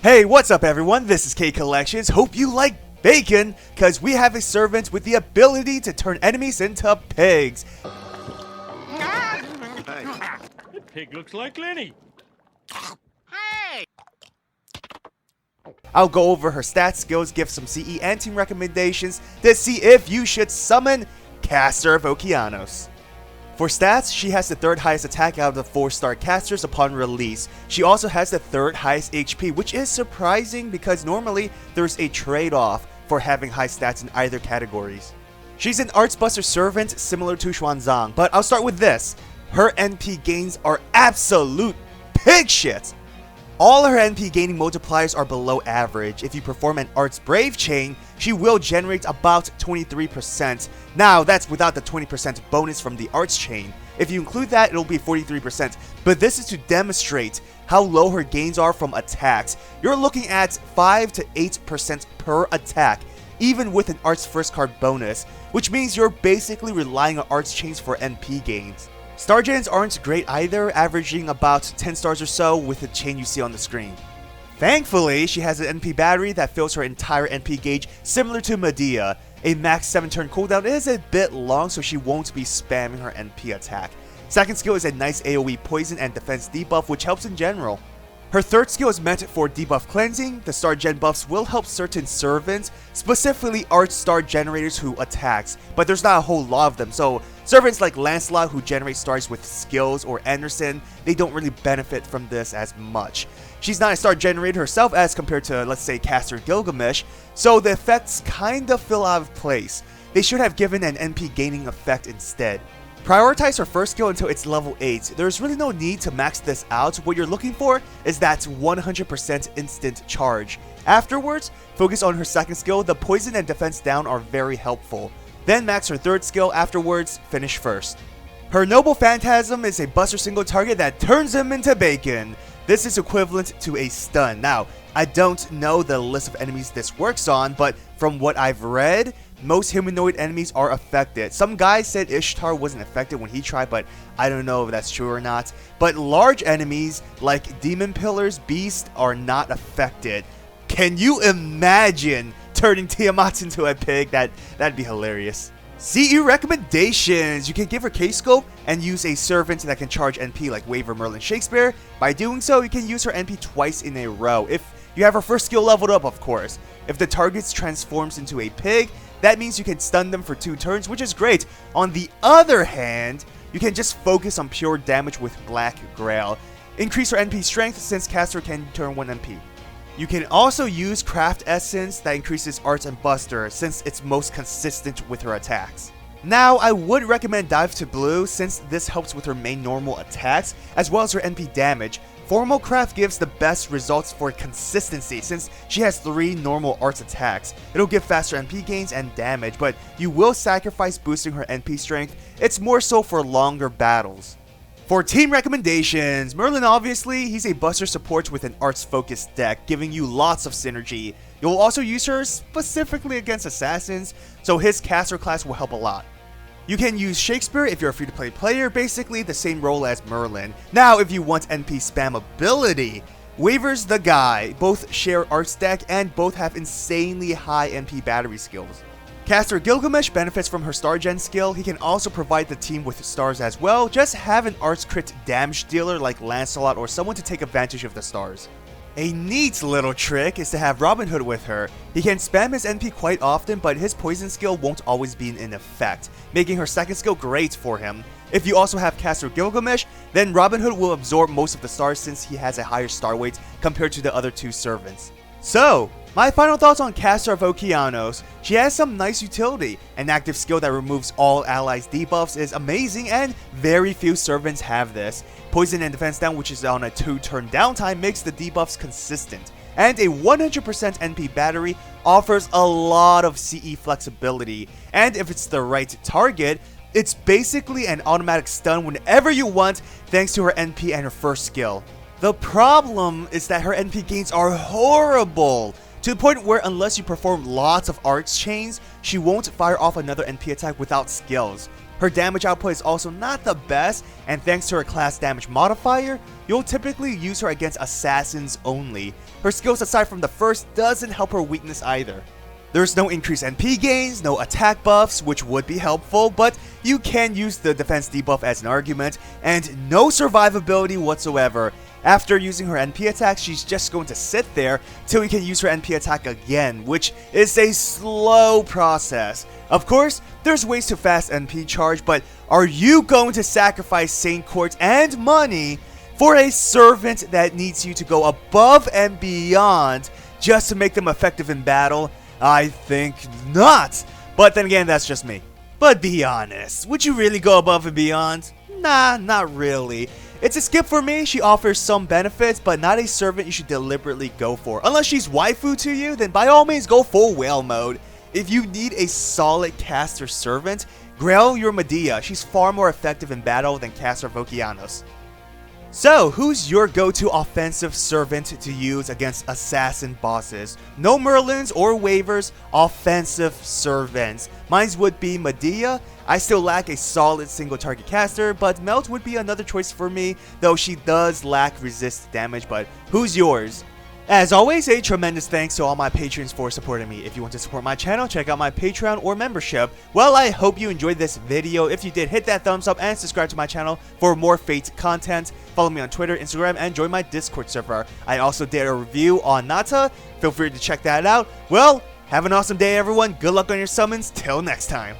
Hey, what's up everyone? This is K Collections. Hope you like bacon, cause we have a servant with the ability to turn enemies into pigs. That pig looks like Lenny. Hey! I'll go over her stats, skills, give some CE and team recommendations to see if you should summon Caster of Okeanos. For stats, she has the 3rd highest attack out of the 4-star casters upon release. She also has the 3rd highest HP, which is surprising because normally there's a trade-off for having high stats in either categories. She's an Arts Buster servant similar to Xuanzang, but I'll start with this. Her NP gains are absolute pig shit. All her NP gaining multipliers are below average. If you perform an Arts Brave chain, she will generate about 23%. Now, that's without the 20% bonus from the Arts chain. If you include that, it'll be 43%. But this is to demonstrate how low her gains are from attacks. You're looking at 5 to 8% per attack, even with an Arts First card bonus, which means you're basically relying on Arts chains for NP gains. Star gens aren't great either, averaging about 10 stars or so with the chain you see on the screen. Thankfully, she has an NP battery that fills her entire NP gauge, similar to Medea. A max 7-turn cooldown is a bit long, so she won't be spamming her NP attack. Second skill is a nice AoE poison and defense debuff, which helps in general. Her 3rd skill is meant for debuff cleansing. The star gen buffs will help certain servants, specifically Arts star generators who attacks, but there's not a whole lot of them, so servants like Lancelot who generate stars with skills or Anderson, they don't really benefit from this as much. She's not a star generator herself as compared to, let's say, Caster Gilgamesh, so the effects kind of feel out of place. They should have given an NP gaining effect instead. Prioritize her 1st skill until it's level 8. There's really no need to max this out. What you're looking for is that 100% instant charge. Afterwards, focus on her 2nd skill. The poison and defense down are very helpful. Then max her 3rd skill. Afterwards, finish 1st. Her Noble Phantasm is a buster single target that turns him into bacon. This is equivalent to a stun. Now, I don't know the list of enemies this works on, but from what I've read, most humanoid enemies are affected. Some guy said Ishtar wasn't affected when he tried, but I don't know if that's true or not. But large enemies like demon pillars, beasts are not affected. Can you imagine turning Tiamat into a pig? That'd be hilarious. CE recommendations. You can give her K-Scope and use a servant that can charge NP like Waver, Merlin, Shakespeare. By doing so, you can use her NP twice in a row. If you have her 1st skill leveled up, of course. If the target transforms into a pig, that means you can stun them for 2 turns, which is great. On the other hand, you can just focus on pure damage with Black Grail. Increase her NP strength since Caster can turn 1 NP. You can also use Craft Essence that increases Arts and Buster since it's most consistent with her attacks. Now, I would recommend Dive to Blue since this helps with her main normal attacks as well as her NP damage. Formal Craft gives the best results for consistency since she has 3 normal Arts attacks. It'll give faster NP gains and damage, but you will sacrifice boosting her NP strength. It's more so for longer battles. For team recommendations, Merlin obviously, he's a buster support with an Arts focused deck, giving you lots of synergy. You'll also use her specifically against assassins, so his caster class will help a lot. You can use Shakespeare if you're a free-to-play player, basically the same role as Merlin. Now, if you want NP spam ability, Waver's the guy. Both share Arts deck and both have insanely high NP battery skills. Caster Gilgamesh benefits from her Star Gen skill. He can also provide the team with stars as well. Just have an Arts crit damage dealer like Lancelot or someone to take advantage of the stars. A neat little trick is to have Robin Hood with her. He can spam his NP quite often, but his poison skill won't always be in effect, making her 2nd skill great for him. If you also have Caster Gilgamesh, then Robin Hood will absorb most of the stars since he has a higher star weight compared to the other 2 servants. So, my final thoughts on Caster of Okeanos. She has some nice utility. An active skill that removes all allies' debuffs is amazing and very few servants have this. Poison and defense down, which is on a 2-turn downtime, makes the debuffs consistent. And a 100% NP battery offers a lot of CE flexibility. And if it's the right target, it's basically an automatic stun whenever you want thanks to her NP and her 1st skill. The problem is that her NP gains are horrible, to the point where unless you perform lots of Arts chains, she won't fire off another NP attack without skills. her damage output is also not the best, and thanks to her class damage modifier, you'll typically use her against assassins only. Her skills aside from the first doesn't help her weakness either. There's no increased NP gains, no attack buffs, which would be helpful, but you can use the defense debuff as an argument, and no survivability whatsoever. After using her NP attack, she's just going to sit there till you can use her NP attack again, which is a slow process. Of course, there's ways to fast NP charge, but are you going to sacrifice Saint Quartz and money for a servant that needs you to go above and beyond just to make them effective in battle? I think not. But then again, that's just me. But be honest, would you really go above and beyond? Nah, not really. It's a skip for me. She offers some benefits, but not a servant you should deliberately go for. Unless she's waifu to you, then by all means go full whale mode. If you need a solid caster servant, grail your Medea. She's far more effective in battle than Caster of Okeanos. So, who's your go-to offensive servant to use against assassin bosses? No Merlins or waivers, offensive servants. Mine would be Medea. I still lack a solid single target caster, but Melt would be another choice for me, though she does lack resist damage, but who's yours? As always, a tremendous thanks to all my patrons for supporting me. If you want to support my channel, check out my Patreon or membership. Well, I hope you enjoyed this video. If you did, hit that thumbs up and subscribe to my channel for more Fate content. Follow me on Twitter, Instagram, and join my Discord server. I also did a review on Nata. Feel free to check that out. Well, have an awesome day, everyone. Good luck on your summons. Till next time.